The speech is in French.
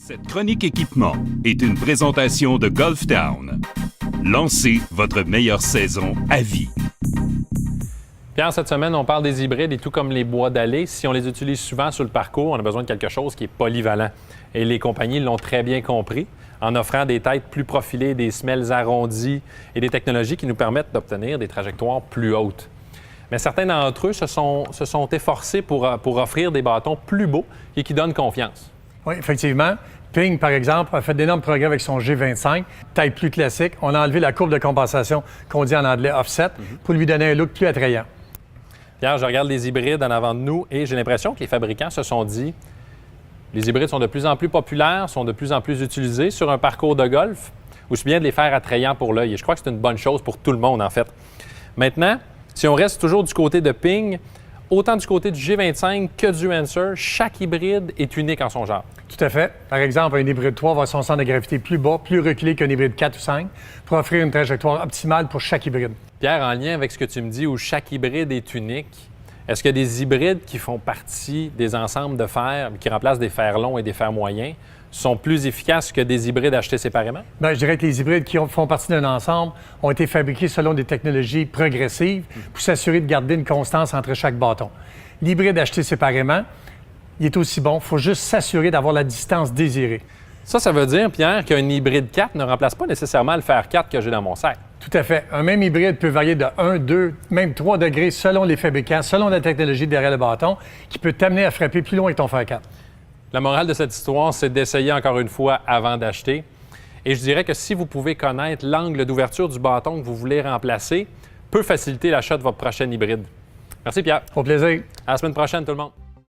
Cette chronique équipement est une présentation de Golf Town. Lancez votre meilleure saison à vie. Pierre, cette semaine, on parle des hybrides et tout comme les bois d'allée. Si on les utilise souvent sur le parcours, on a besoin de quelque chose qui est polyvalent. Et les compagnies l'ont très bien compris en offrant des têtes plus profilées, des semelles arrondies et des technologies qui nous permettent d'obtenir des trajectoires plus hautes. Mais certains d'entre eux se sont efforcés pour offrir des bâtons plus beaux et qui donnent confiance. Oui, effectivement. Ping, par exemple, a fait d'énormes progrès avec son G25, taille plus classique. On a enlevé la courbe de compensation qu'on dit en anglais offset pour lui donner un look plus attrayant. Pierre, je regarde les hybrides en avant de nous et j'ai l'impression que les fabricants se sont dit les hybrides sont de plus en plus populaires, sont de plus en plus utilisés sur un parcours de golf, aussi bien de les faire attrayants pour l'œil. Et je crois que c'est une bonne chose pour tout le monde, en fait. Maintenant, si on reste toujours du côté de Ping, autant du côté du G25 que du Answer, chaque hybride est unique en son genre. Tout à fait. Par exemple, un hybride 3 va avoir son centre de gravité plus bas, plus reculé qu'un hybride 4 ou 5 pour offrir une trajectoire optimale pour chaque hybride. Pierre, en lien avec ce que tu me dis où chaque hybride est unique, est-ce qu'il y a des hybrides qui font partie des ensembles de fers, qui remplacent des fers longs et des fers moyens, sont plus efficaces que des hybrides achetés séparément? Bien, je dirais que les hybrides qui font partie d'un ensemble ont été fabriqués selon des technologies progressives pour s'assurer de garder une constance entre chaque bâton. L'hybride acheté séparément, il est aussi bon. Il faut juste s'assurer d'avoir la distance désirée. Ça veut dire, Pierre, qu'un hybride 4 ne remplace pas nécessairement le fer 4 que j'ai dans mon sac. Tout à fait. Un même hybride peut varier de 1, 2, même 3 degrés selon les fabricants, selon la technologie derrière le bâton, qui peut t'amener à frapper plus loin avec ton fer 4. La morale de cette histoire, c'est d'essayer encore une fois avant d'acheter. Et je dirais que si vous pouvez connaître l'angle d'ouverture du bâton que vous voulez remplacer, peut faciliter l'achat de votre prochain hybride. Merci, Pierre. Au plaisir. À la semaine prochaine, tout le monde.